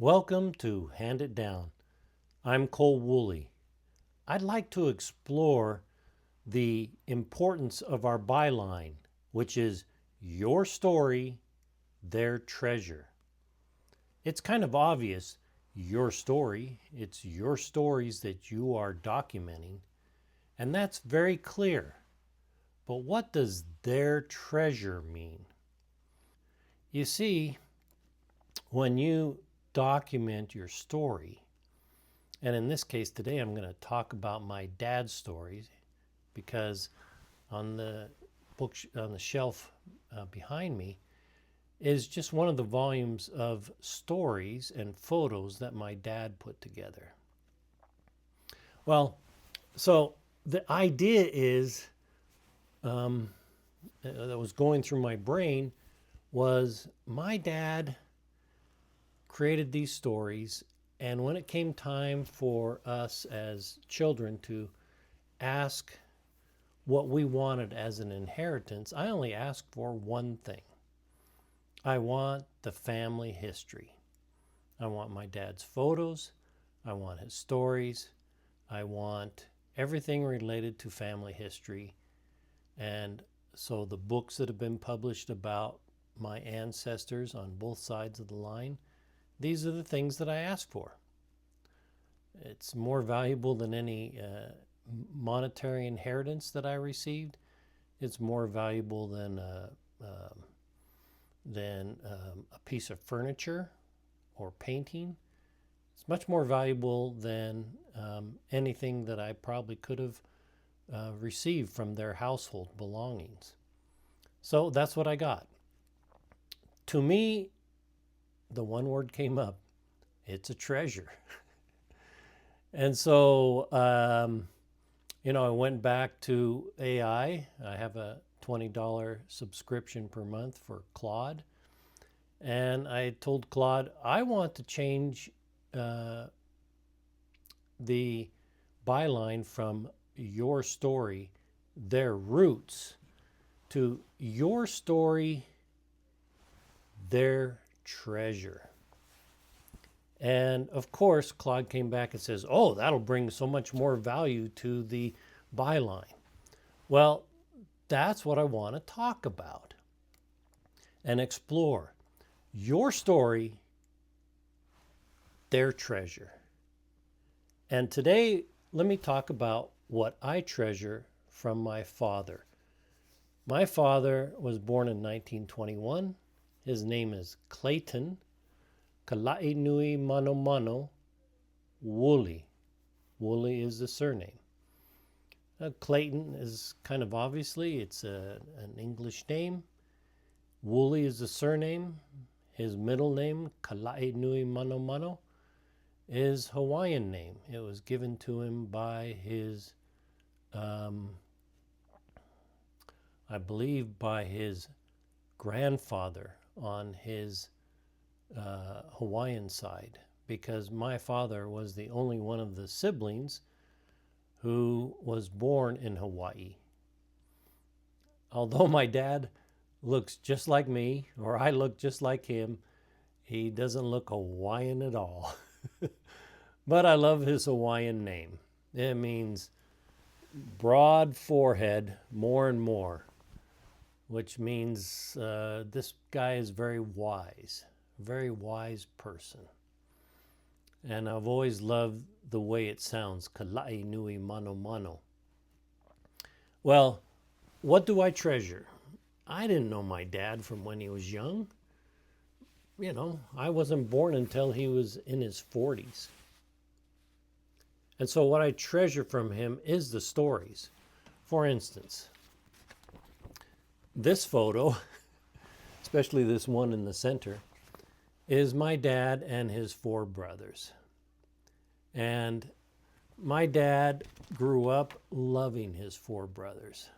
Welcome to Hand It Down. I'm Cole Woolley. I'd like to explore the importance of our byline, which is your story, their treasure. It's kind of obvious, your story. It's your stories that you are documenting, and that's very clear. But what does their treasure mean? You see, when you document your story, and in this case today I'm going to talk about my dad's stories because on the on the shelf behind me is just one of the volumes of stories and photos that my dad put together. Well, so the idea is that was going through my brain was my dad created these stories, and when it came time for us as children to ask what we wanted as an inheritance, I only asked for one thing. I want the family history. I want my dad's photos. I want his stories. I want everything related to family history. And so the books that have been published about my ancestors on both sides of the line, these are the things that I ask for. It's more valuable than any monetary inheritance that I received. It's more valuable than a piece of furniture or painting. It's much more valuable than anything that I probably could have received from their household belongings. So that's what I got. To me, the one word came up. It's a treasure. And so, I went back to AI. I have a $20 subscription per month for Claude. And I told Claude, I want to change the byline from your story, their roots, to your story, their treasure. And of course, Claude came back and says, oh, that'll bring so much more value to the byline. Well, that's what I want to talk about and explore. Your story, their treasure. And today, let me talk about what I treasure from my father. My father was born in 1921. His name is Clayton Kalai Nui Mano Mano Woolley. Woolley is the surname. Clayton is kind of obviously, it's an English name. Woolley is the surname. His middle name, Kalai Nui Mano Mano, is Hawaiian name. It was given to him by his, I believe by his grandfather on his Hawaiian side, because my father was the only one of the siblings who was born in Hawaii. Although my dad looks just like me, or I look just like him, he doesn't look Hawaiian at all. But I love his Hawaiian name. It means broad forehead, more and more, which means this guy is very wise person. And I've always loved the way it sounds, Kalai Nui Mano Mano. Well, what do I treasure? I didn't know my dad from when he was young. I wasn't born until he was in his 40s. And so what I treasure from him is the stories. For instance, this photo, especially this one in the center, is my dad and his 4 brothers. And my dad grew up loving his 4 brothers.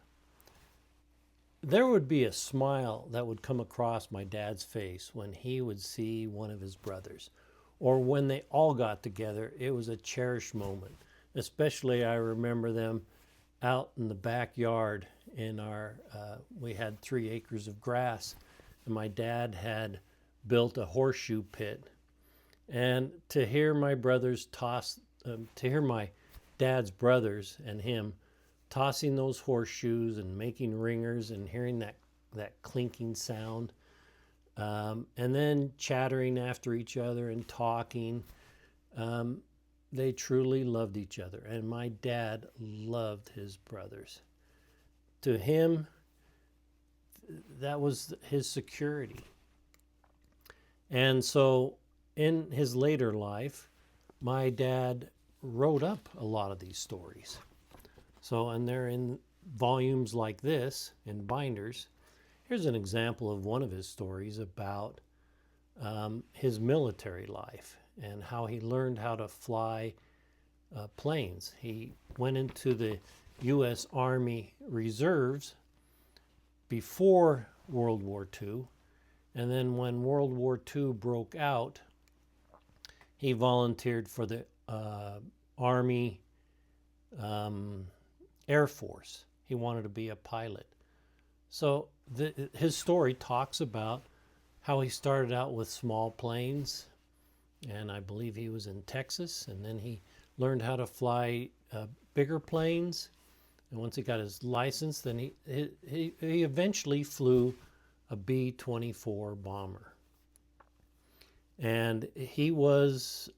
There would be a smile that would come across my dad's face when he would see one of his brothers, or when they all got together. It was a cherished moment. Especially I remember them out in the backyard in our, we had 3 acres of grass, and my dad had built a horseshoe pit, And to hear my brothers to hear my dad's brothers and him tossing those horseshoes and making ringers and hearing that clinking sound, and then chattering after each other and talking. They truly loved each other, and my dad loved his brothers. To him, that was his security. And so in his later life, my dad wrote up a lot of these stories. So, and they're in volumes like this, in binders. Here's an example of one of his stories about his military life and how he learned how to fly planes. He went into the U.S. Army Reserves before World War II, and then when World War II broke out, he volunteered for the Army Air Force. He wanted to be a pilot. So his story talks about how he started out with small planes, and I believe he was in Texas, and then he learned how to fly bigger planes. And once he got his license, then he eventually flew a B-24 bomber. And he was,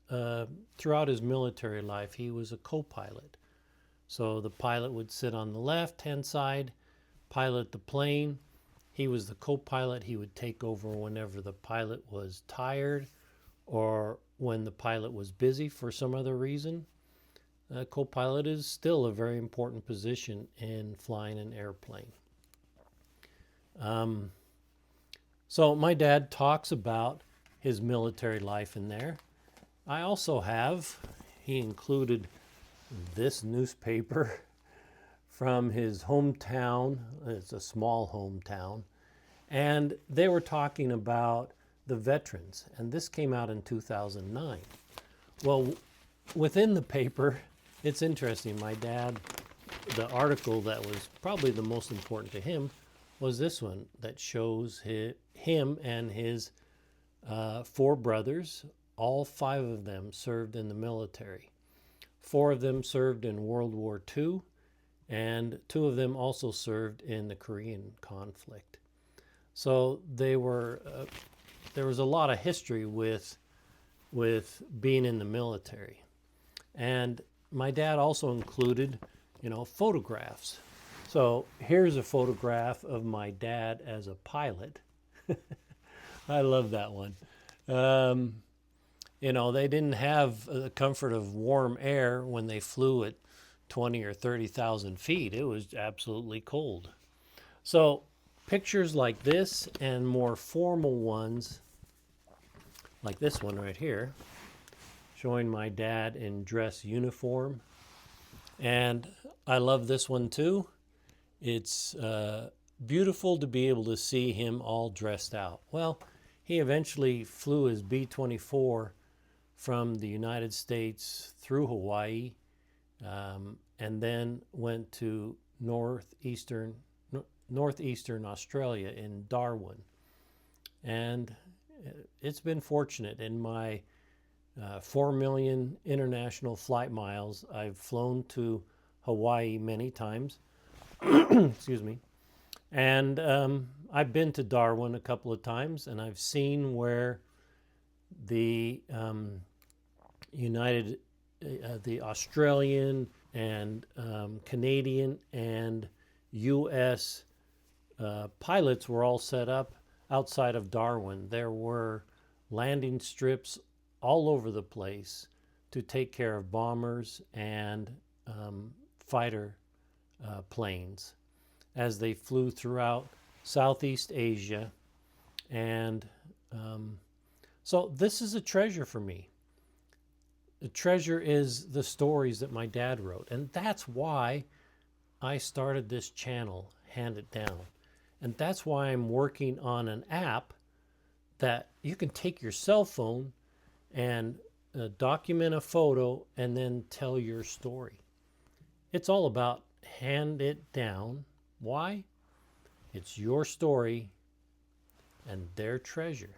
throughout his military life, he was a co-pilot. So the pilot would sit on the left-hand side, pilot the plane. He was the co-pilot. He would take over whenever the pilot was tired or when the pilot was busy for some other reason. Co-pilot is still a very important position in flying an airplane. So my dad talks about his military life in there. I also have, he included this newspaper from his hometown. It's a small hometown. And they were talking about the veterans. And this came out in 2009. Well, within the paper, it's interesting. My dad, the article that was probably the most important to him was this one that shows him and his 4 brothers. All 5 of them served in the military. 4 of them served in World War II, and 2 of them also served in the Korean conflict. So there was a lot of history with being in the military. And my dad also included, photographs. So here's a photograph of my dad as a pilot. I love that one. They didn't have the comfort of warm air when they flew at 20 or 30,000 feet. It was absolutely cold. So pictures like this and more formal ones, like this one right here, showing my dad in dress uniform. And I love this one too. It's beautiful to be able to see him all dressed out. Well, he eventually flew his B-24 from the United States through Hawaii, and then went to northeastern Australia in Darwin. And it's been fortunate. In my 4 million international flight miles, I've flown to Hawaii many times. Excuse me. And I've been to Darwin a couple of times, and I've seen where the the Australian and Canadian and U.S. Pilots were all set up outside of Darwin. There were landing strips all over the place to take care of bombers and fighter planes as they flew throughout Southeast Asia. And so this is a treasure for me. The treasure is the stories that my dad wrote. And that's why I started this channel, Hand It Down. And that's why I'm working on an app that you can take your cell phone and document a photo and then tell your story. It's all about hand it down. Why? It's your story and their treasure.